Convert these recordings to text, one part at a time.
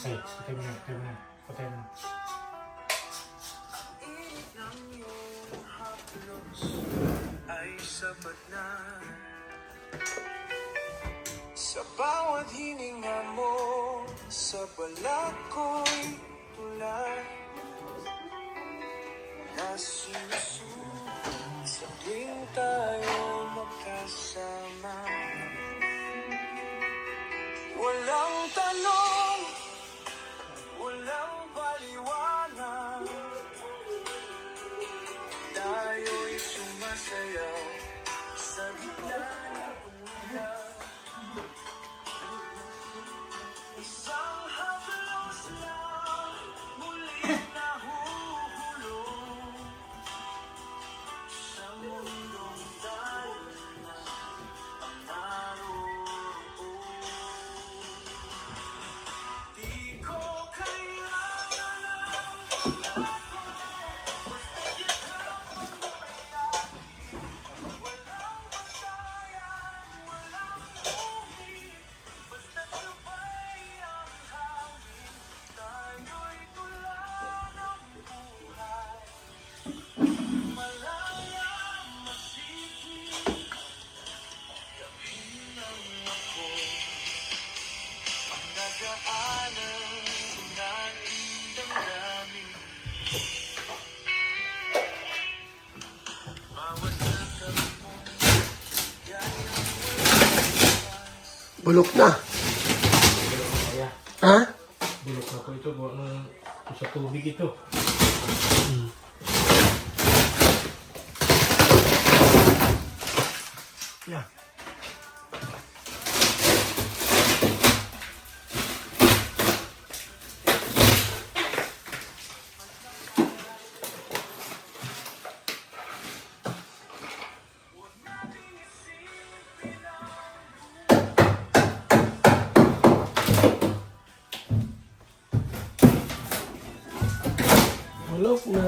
Okay, patay mo na, patay mo na, patay mo na. Ay sapat na sa bawat hininga mo, sa balat ko'y tulay na sinusulat sa tuwing tayo magkasama. Walang tanong, walang paliwanag, tayo'y sumasayaw sa gitna ng ulan. Isang haplos lang muling nahuhulog sa mundong tayo na naroon. Di ko kailangan ng ako, basta ikaw ang mayayari. Walang bantayan, walang umib, basta sabay ang hangin. Tayo'y tula ng buhay, malaya, masikip, kabilang ako. Ang nadaanan natin damdamin, bawat lakad mo, gayang walang iwas. Bulok na. Kaya, Ha? bulok na ko ito, buwan ng sa tubig ito. Yeah. Bulok na.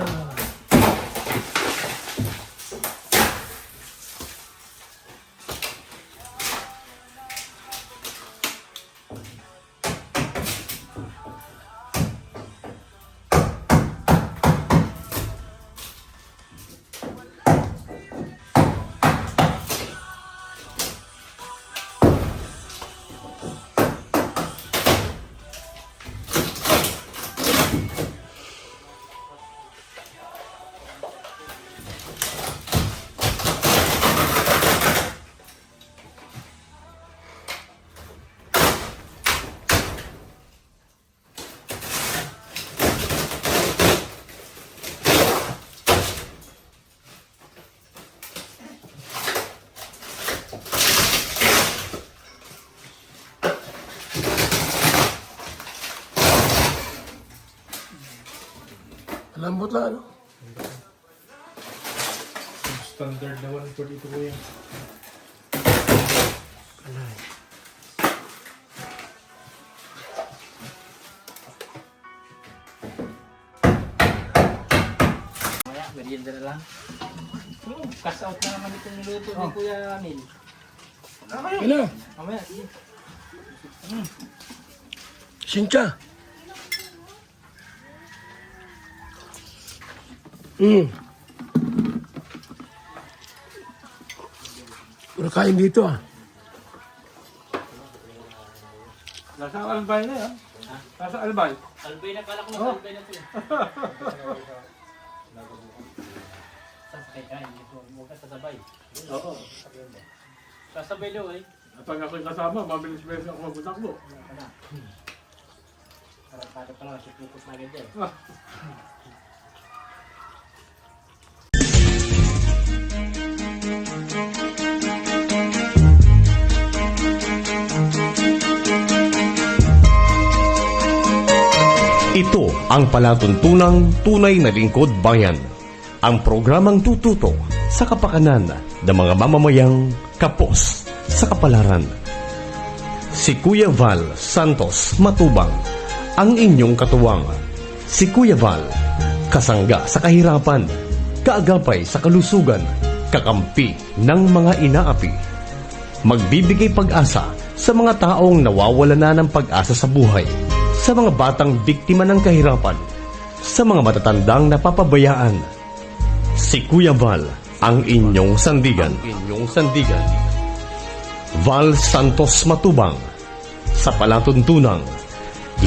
Lambot lang, ano? Standard na 1 for dito ko yan. Alay. Maya, merienda na lang. Cash out na naman itong luto ni Kuya Amil. Ina, Mamaya, sige. Sincha. Puro kain dito, ah. Nasa Albay na yan. Nasa Albay. Albay na, kala ko na albay na ito. Sasakay ka, hindi ko huwag ka sasabay. Oo. Sasabay daw eh. At pag ako'y kasama, mabilis-bilis ako magbutakbo. Wala ka na. Para pa lang, sipukot na agad yan. Ito ang palatuntunang tunay na lingkod bayan. Ang programang tututo sa kapakanan ng mga mamamayang kapos sa kapalaran. Si Kuya Val Santos Matubang, ang inyong katuwang. Si Kuya Val, kasangga sa kahirapan, kaagapay sa kalusugan, kakampi ng mga inaapi. Magbibigay pag-asa sa mga taong nawawala na ng pag-asa sa buhay. sa mga batang biktima ng kahirapan, sa mga matatandang napapabayaan. Si Kuya Val, ang inyong sandigan. Val Santos Matubang, sa palatuntunang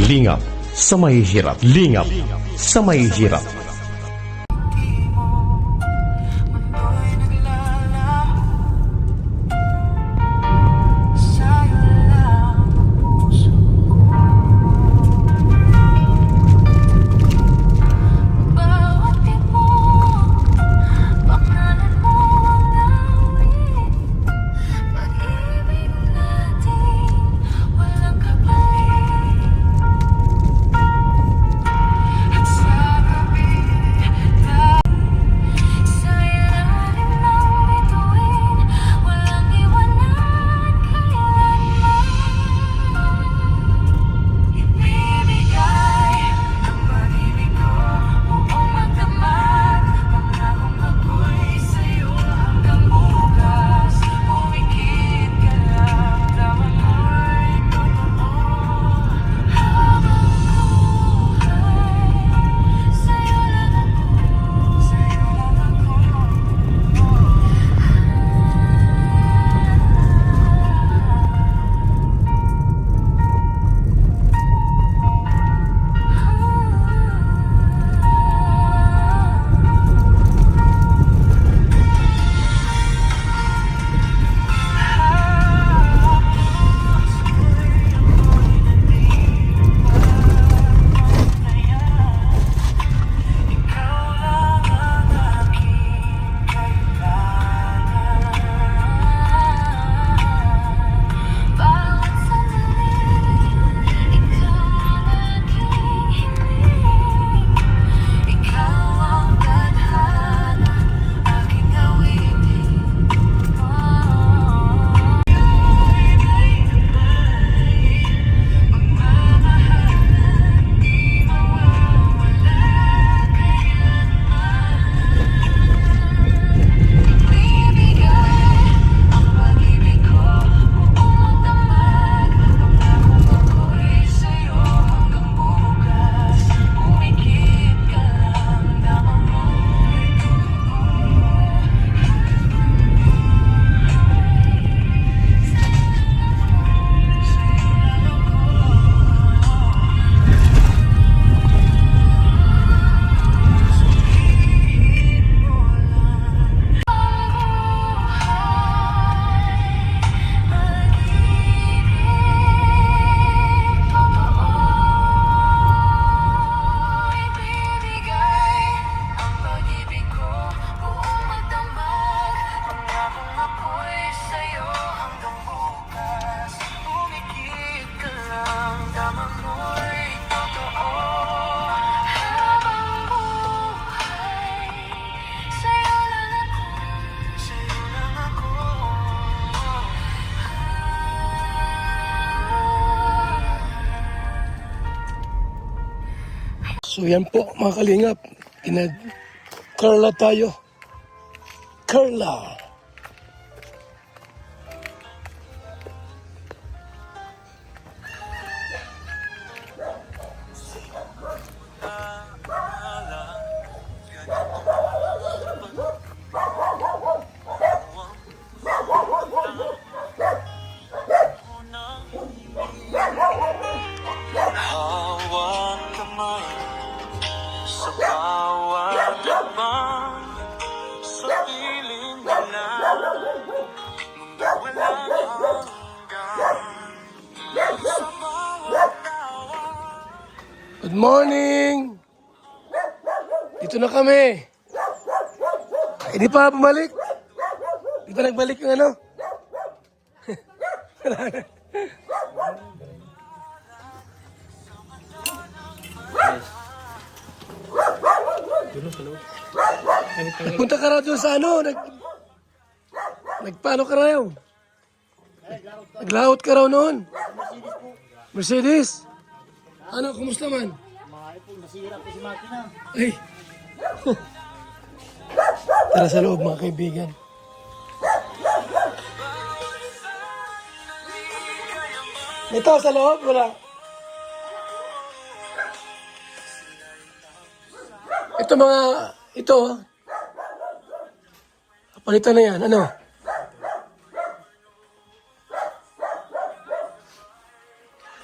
lingap sa mahihirap. Mundo'y naglalaho sa'yo lang puso ko. Bawat tipo, pangalan mo ang awit. Pag-ibig natin walang kapalit. At sa gabi sa ilalim ng bituin, walang iwanan kailanman. Ibibigay ang pag-ibig ko, buong magdamag. Pangakong ako'y sa'yo hanggang bukas. Pumikit ka lang, tama mo'y totoo. Habang buhay, sa'yo lang ako, sa'yo lang ako. Ikaw lang ang aking kailangan. Bawat sandali, ikaw ang aking hiling. Ikaw ang tadhana, aking awitin. Sa'yo'y may kamay, pagmamahalan di mawawala kailanman. Ibibigay ang pag-ibig ko, buong magdamag. Pangakong ako'y sa'yo hanggang bukas. Pumikit ka lang, tama mo'y totoo. Ibibigay ang pag-ibig ko, buong magdamag. Pangakong ako'y sa'yo hanggang bukas. Pumikit ka lang, tama mo'y totoo. Habang buhay, sa'yo lang ako, sa'yo lang ako. So yan po mga kalingap. Carla tayo. Carla. Hawak kamay sa bawat habang sa piling mo lang. Mundo walang hanggan sa bawat tawa. Good morning. Dito na kami. Hindi pa bumalik. Di pa nagbalik yung ano? Nagpunta ka raw doon sa ano? Nagpaano ka raw? Naglaot ka raw noon? Mercedes? Ano, kumusta man? Nasira po si makina. Ay! Tara sa loob mga kaibigan. May tao sa loob? Wala. Ito mga, ito, palitan na yan, ano?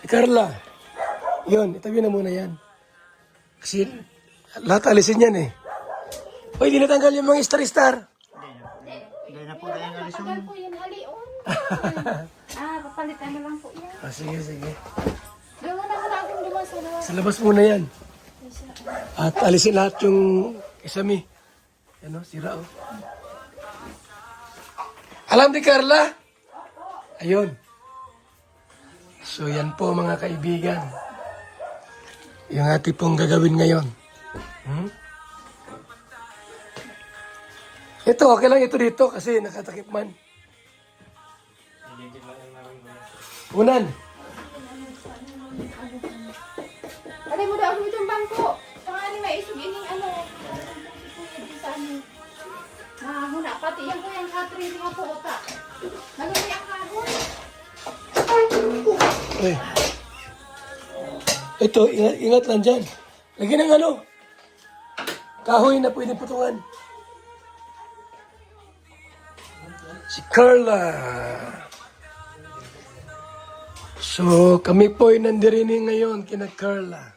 Carla, yun, itabi na muna yan. Kasi lahat alisin yan eh. Uy, di natanggal yung mga star-star. Hindi na po tayo alis Tagal po yan, halion. Papalitan na lang po yan. Sige, sige. Gawa na mo natin duman sa labas. Sa labas muna yan. At alisin lahat yung kisame. Ano, sira oh. Alam ni Carla? Ayun. So yan po mga kaibigan. Yung ating pong gagawin ngayon. Ito, okay lang ito dito kasi nakatakip man. Unan. Alay mo daw ako itong bangko. Saka ni may isog ining ano. Sa ano. Huna pati yan ko yung katrin nga po uta. Nagawin ang kahoy. Uy. Ito, ingat lang dyan. Lagyan ng ano. Kahoy na pwede putungan. Si Carla. So, kami po'y nandirini ngayon kina Carla.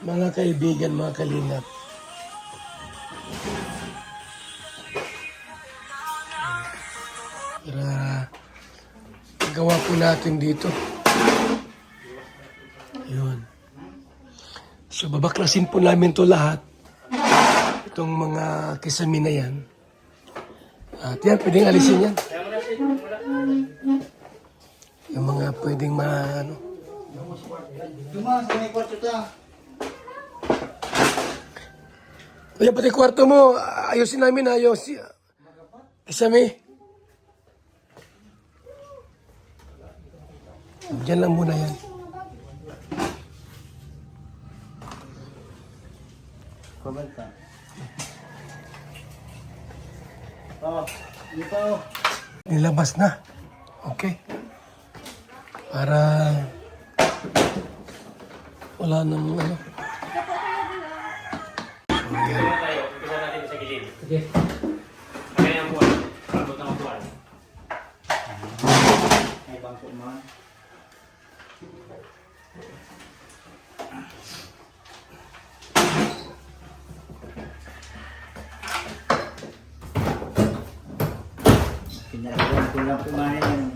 Mga kaibigan, mga kalingap. Para gawa po natin dito. Yun. So, babaklasin po namin to lahat. Itong mga kisame na yan. At yan, pwedeng alisin yan. Yung mga pwedeng ano. Dumas, may kwarto ta. Kaya pati kwarto mo, ayusin namin, kisame. Diyan lang muna yan. Komenta. Oh, dito. Nilabas na. Okay. Para wala nang ano. Tayo, umpisa natin sa gilid. Sige. Kaya ang buwan. Abot ng buwan. May bangko man. Pinagawa ko lang kumain.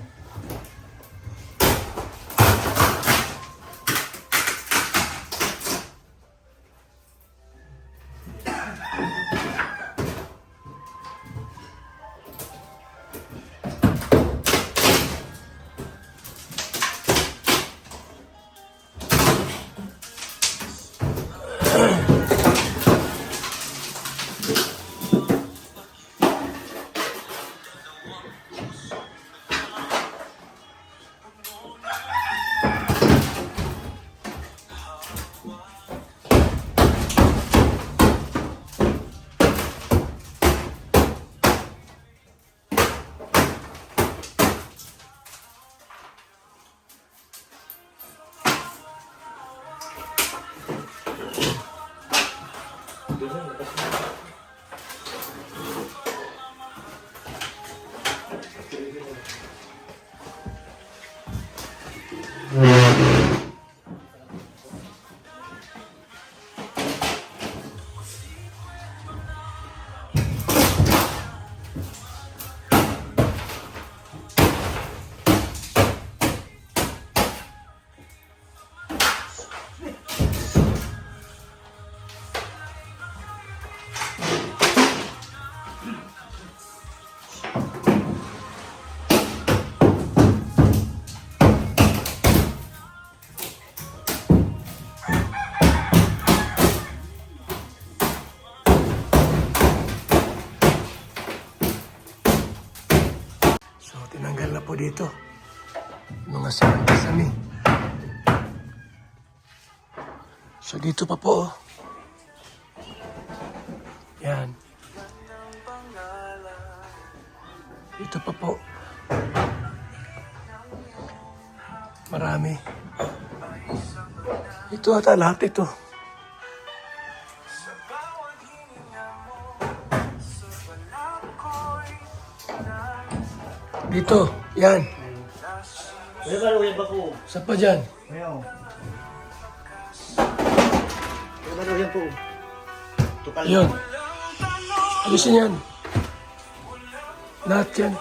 Tinanggal na po dito. Mga sirang-kisame. So dito pa po. Yan. Dito pa po. Marami. Ito ata lahat ito. Dito, yan. Kuya Balo, yan ba po? Isa pa dyan. Ayaw. Kuya Balo, yan po. Tukal. Yun. Alisin yan. Lahat yan.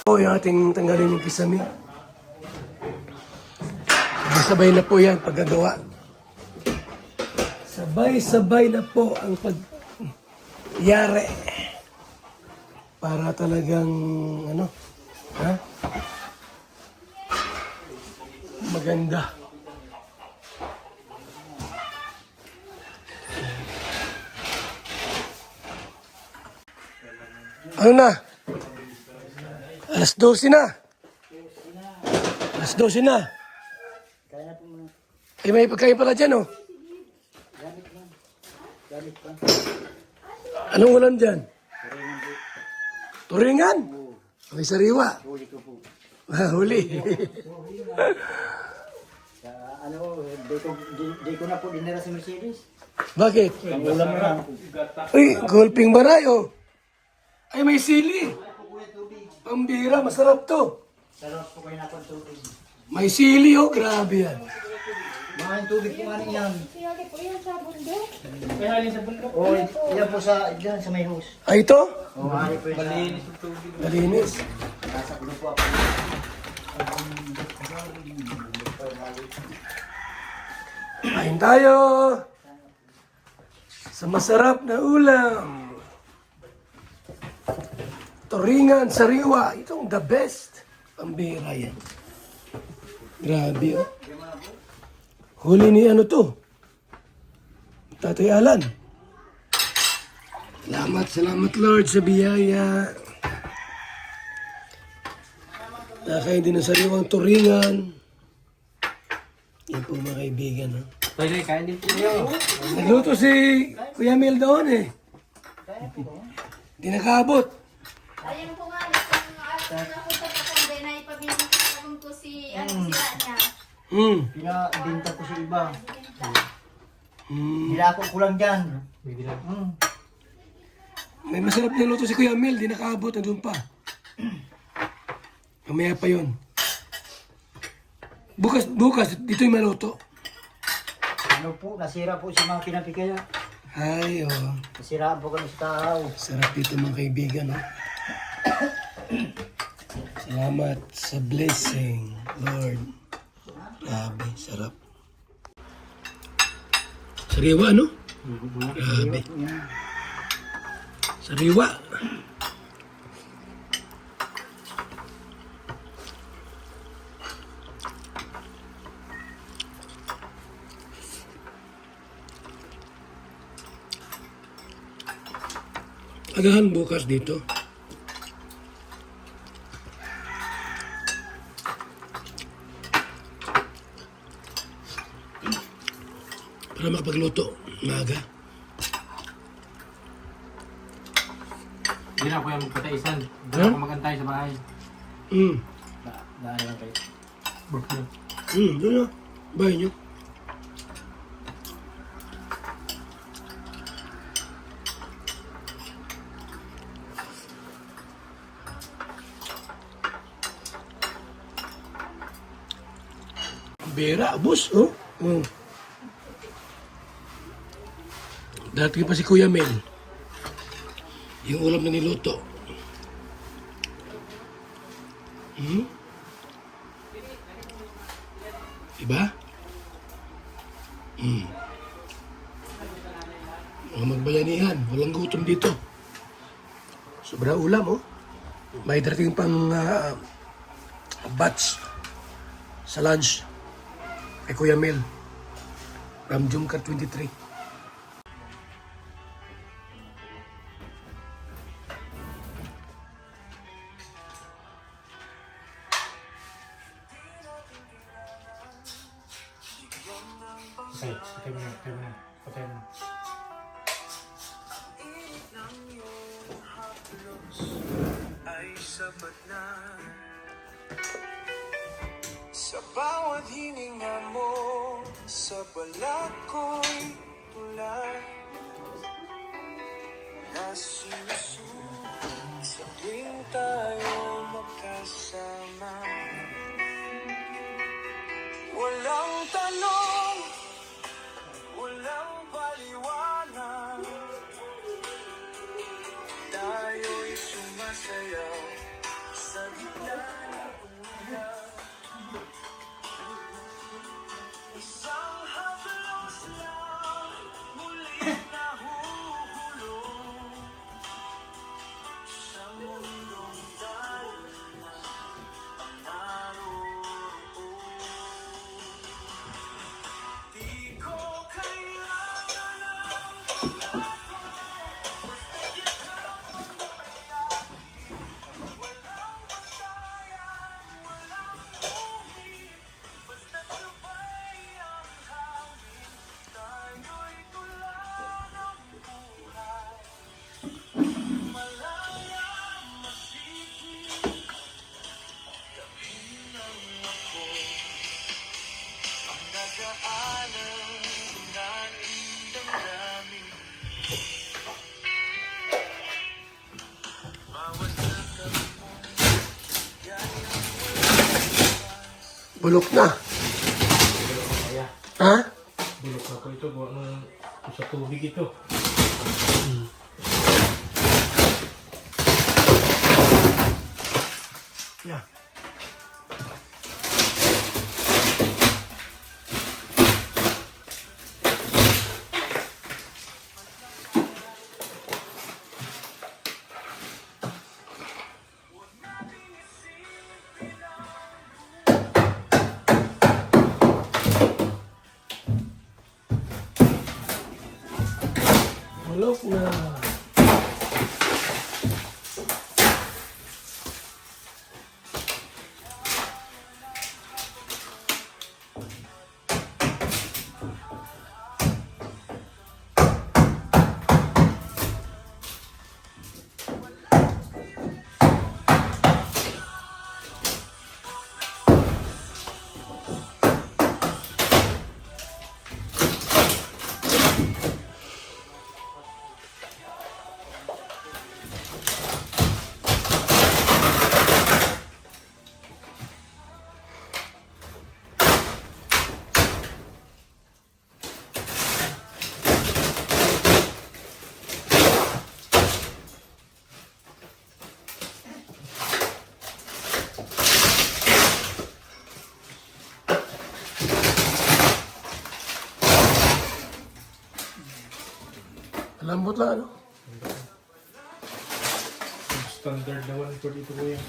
Po yung ating tanggalin yung kisame. Sabay na po yan paggagawa. Sabay-sabay na po ang pagyari. Para talagang ano, ha? Maganda. Ano na? Alas 12 na. Alas 12 na. Kaya na po muna. Ay, may pagkain pala dyan, oh. Gamit lang. Gamit lang. Anong ulam dyan? Turingan? May sariwa. Huli ko po. Huli. Sa ano, di ko na po dinera si Mercedes. Bakit? Ang ulam na lang. Uy, gulping baray, oh. Ay, may sili. Pambira, masarap to. Sarap po kayo na po tubig. May sili, oh. Grabe yan. Mga yung tubig po nga yan. Siyali po yan sa bundok. Kaya halin sa bundok. O, yan po sa, dyan sa may hose. Ay, ito? O, hari po yung Malinis yung tubig. Malinis. nasa ulo po ako. Kain tayo. Sa masarap na ulam. Turingan, sariwa. Itong the best. Pambira yan. Grabe, oh. Huli ni ano to? Tatay Alan. Salamat Lord sa biyaya. Nakain din ng sariwang turingan. Yan po mga kaibigan, ha? Pwede, kain din po kayo. Nagluto si Kuya Mel doon, eh. Hindi nakaabot. Ayun po nga, kung napunta pa kung na ipabili ko si, ano sila niya. Pinabinta ko sa iba. Nilako ko lang dyan. May masarap na luto si Kuya Mel, di nakaabot, nandun pa. Mamaya pa yun. Bukas, dito yung maluto. Ano po, nasira po si mga pinapikaya. Ay, oh. Nasiraan po kami sa tao. Sarap dito mga kaibigan, oh. Salamat sa blessing, Lord. Grabe, sarap. Sariwa, no? Grabe. Sariwa. Agahan bukas dito. Para makapagluto. Maga. Hindi na ako yung magpataisan. Doon ako magantay sa bahay. Daan lang kayo. Doon na. Bahay nyo. Bera, boss, oh. Mm. Dati pa si Kuya Mel. Yung ulam na niluto. Hmm? Diba? Hmm. Mga magbayanihan, walang gutom dito. Sobra ulam, oh. May darating pang batch sa lunch kay Kuya Mel from Jumcar 23. Okay, patay mo na, patay mo na, patay mo na. Ay sapat na sa bawat hininga mo, sa balat ko'y tulad na sinusunog sa tuwing tayo magkasama. Walang tanong, walang paliwanag, tayo'y sumasayaw sa gitna ng ulan. Isang haplos lang muling nahuhulog sa mundong tayo na naroon. Di ko kailangan ng paglato, basta ikaw ang mayayari. Walang pagsayan, walang umib, basta sabay ang hangin. Tayo'y tula ng buhay, malaya, masikip, tabi ng apoy. Ang nagaanan nating damdamin, bawat lakad mo gayang walang iwas. Bulok na. Ha? Bulok ako ito, buwan ng sa tubig ito. Yeah. Bulok na. Lambot lang, ano? Standard na 1 for dito ko yan.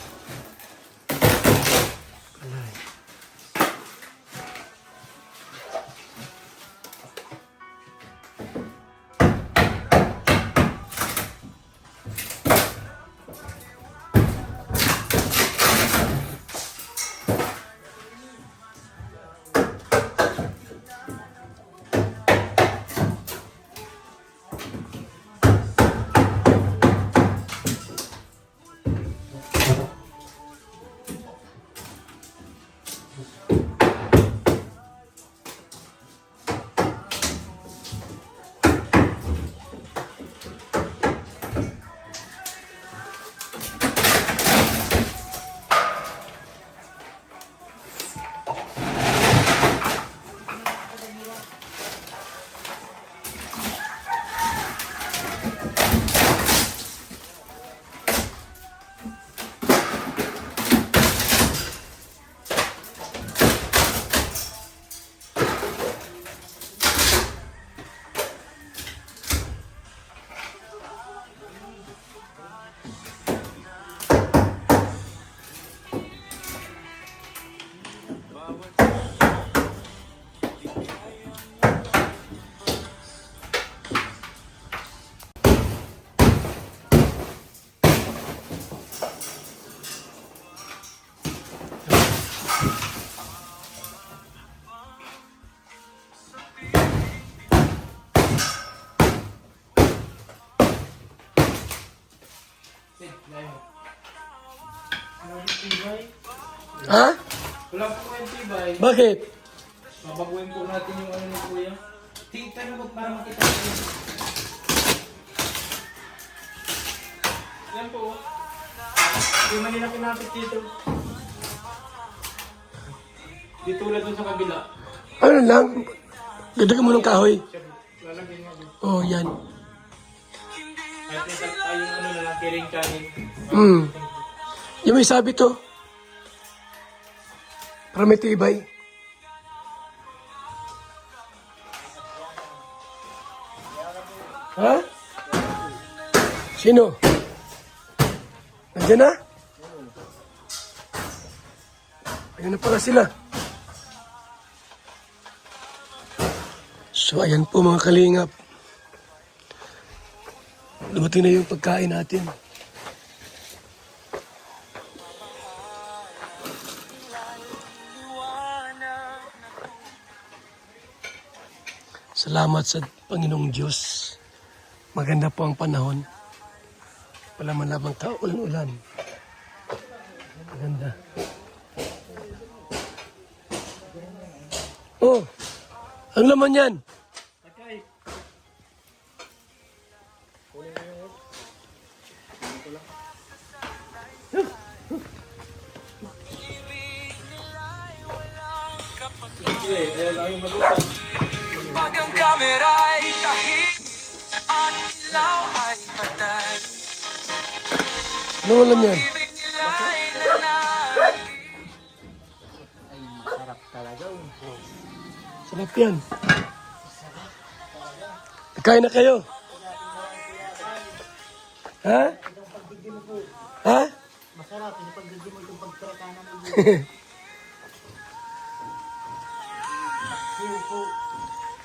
Ha? Wala po yung tibay. Bakit? Mabaguhin po natin yung ano ni Kuya. Tingnan mo para makita ko. Yan po. Hindi man nila pinapit dito. Dito ulit dun sa kabila. Ano lang? Gadagan mo ng kahoy. Lalagyan nga dun. Oh, yan. Kahit may tayong ano na lang, kiring kanin. Yung may sabi to. Para may tibay. Ha? Sino? Nandiyan na? Ayun na pala sila. So, ayan po mga kalingap. Dumating na yung pagkain natin. Salamat sa Panginoong Diyos. Maganda po ang panahon. Wala man lamang kaulan-ulan. Maganda. Oh, ang laman yan. Pag ang kamera'y tahimik at ilaw ay patay, Ano alam yan? ibig nila'y nanay. Sarap yan. Kain na kayo. Ha? Ha? Masarap, hindi pagbigyan mo itong pagtrakanan mo.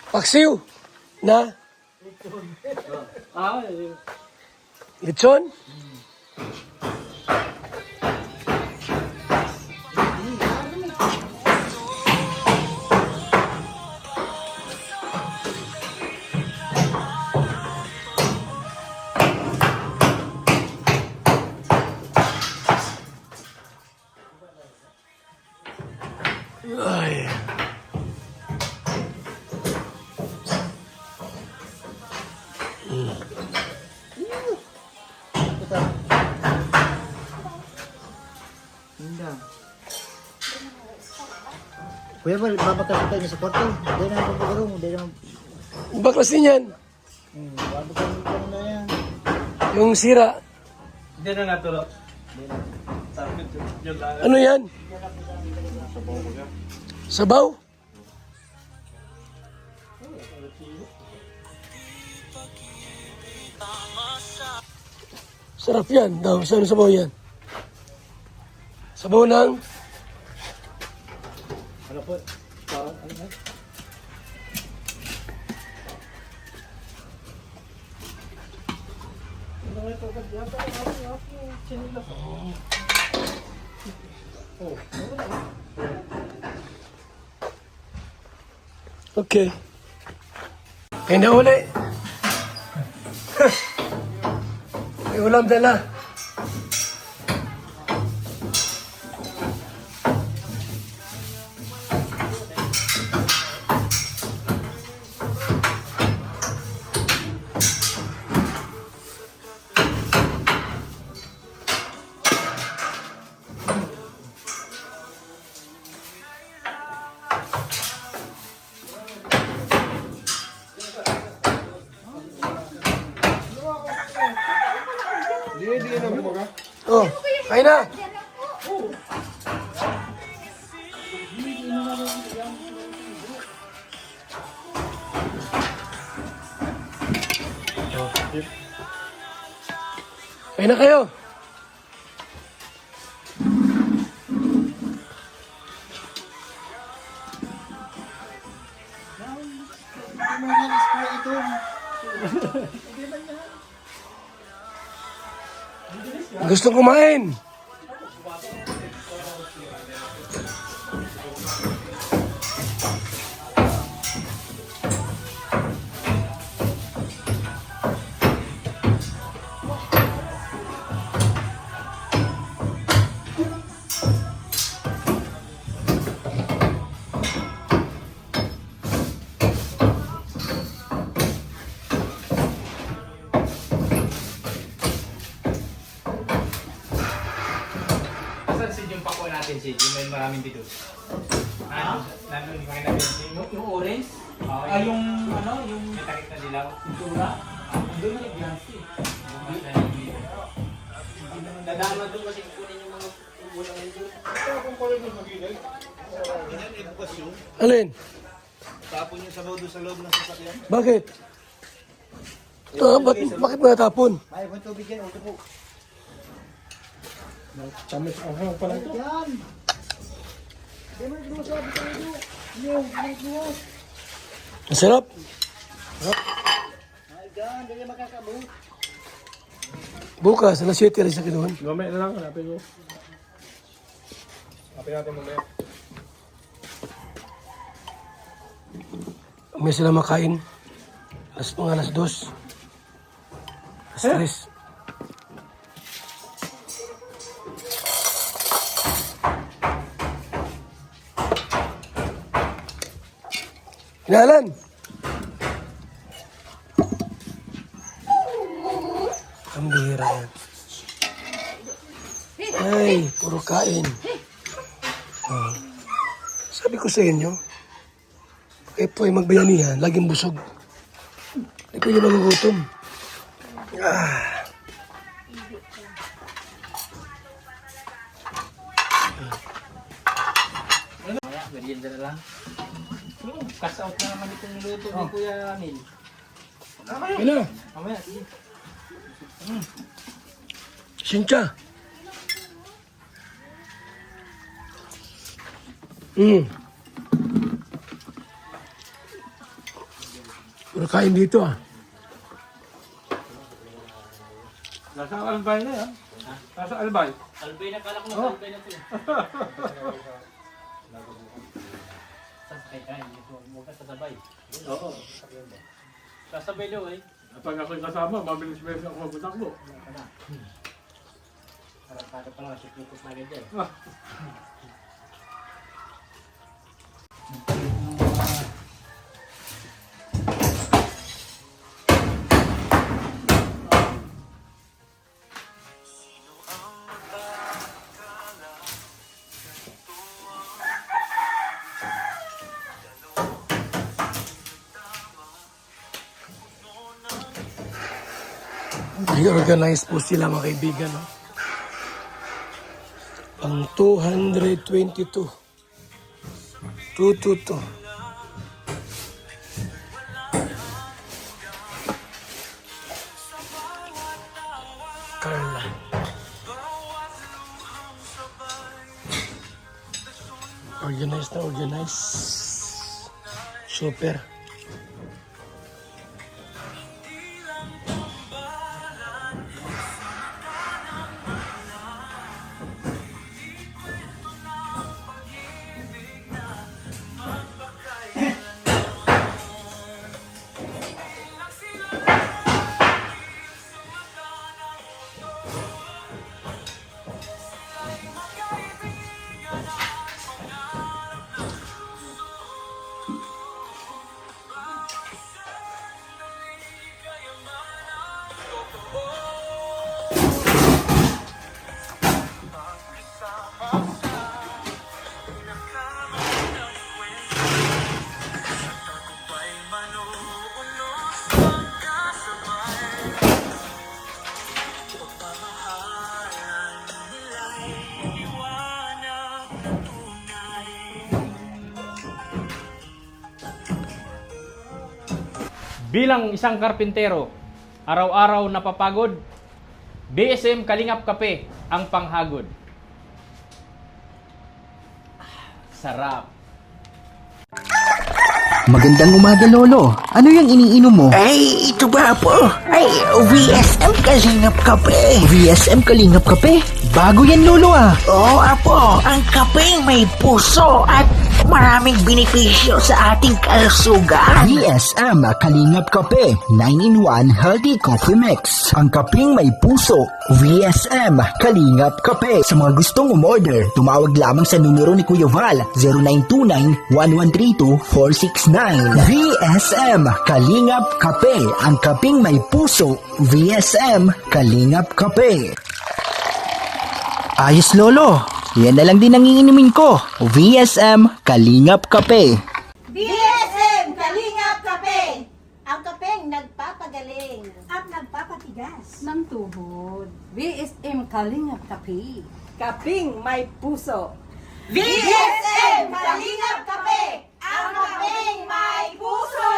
Paksiw. Na? Lechon? Ay. Kuya, babakal tayo sa kwarto. Hindi na ako magulong. Hindi na. Baklas din yan. Babakal tayo na yan. Yung sira. Hindi na natulog. Yun lang. Ano yan? Sabaw? Sarap yan. Daw, saan sabaw yan? Sabaw ng Ano po? Ano na? Okay. Kaya na uli. May ulam dala. Oh, kain na. Kain na kayo. Gusto kumain. namin dito. Nandun yung mga Yung orange? Oo, Yung ano? Yung may takip na dilaw. pintura? Doon na nag-glancy. Dadama doon kasi kukunin yung mga ulang doon. Alin? Tapon yung sabaw doon sa loob ng sasakyan. Bakit? Bakit natapon? May ibang tubig yan, uto po. Tamis ang pala ito. Yan! Hindi mo nagluwas, sabi ko nyo. Yung, nagluwas. Masarap. Ay, gan, hindi makakabot. Bukas, alas 7 rin sa kinuhan. Mamaya na lang, hanapin mo. Hanapin natin mamaya. May sila makain. Alas 2. Alas 3. Inalan! Ang bihira yan. Ay, puro kain. Oh. Sabi ko sa inyo, kayo po ay magbayanihan, laging busog. Hindi po yung magugutom. Mamaya, merienda na lang. Cash out na naman itong niluto ni Kuya Amin. Ano? Mamaya, sige. Sincha. Puro kain dito ah. Nasa Albay na yan. Nasa Albay. Albay na, kala ko na albay na ito. Sasakay tayo, huwag ka sasabay. Oo. Sasabay daw eh. Pag ako'y kasama, mabilis-bilis ako magbutakbo. Parang pa lang, sikipos na ganyan. Organized po sila mga kaibigan. No? Ang 222. 222. Carla. Organized na organized. Super. Bilang isang karpintero, araw-araw napapagod, BSM Kalingap Kape ang panghagod. Sarap. Magandang umaga, Lolo. Ano yung iniinom mo? Ay, ito ba po? Ay, VSM Kalingap Kape. VSM Kalingap Kape? Bago yan, Lolo ah. Oo, apo. Ang kapeng may puso at maraming benepisyo sa ating kalusugan. VSM Kalingap Kape 9-in-1 Healthy Coffee Mix. Ang kapeng may puso. VSM Kalingap Kape. Sa mga gustong umorder, tumawag lamang sa numero ni Kuya Val 0929-1132-469. VSM Kalingap Kape. Ang kapeng may puso. VSM Kalingap Kape. Ayos, Lolo. Yan na lang din ang iinimin ko. VSM Kalingap Kape. BSM Kalingap Kape! Ang kapeng nagpapagaling at nagpapatigas ng tuhod. VSM Kalingap Kape. Kaping may puso. BSM Kalingap Kape! Ang kapeng may puso!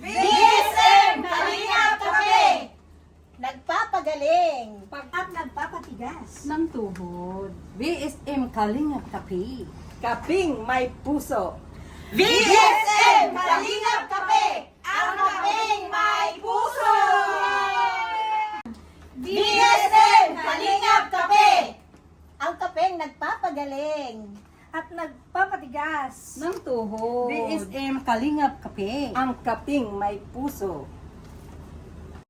BSM Kalingap Kape! Nagpapagaling at nagpapatigas ng tuhod. VSM Kalingap Kape. Kaping may puso. BSM Kalingap Kape! Ang kapeng may puso! BSM Kalingap Kape! Ang kapeng nagpapagaling at nagpapatigas ng tuhod. VSM Kalingap Kape. ang kaping may puso.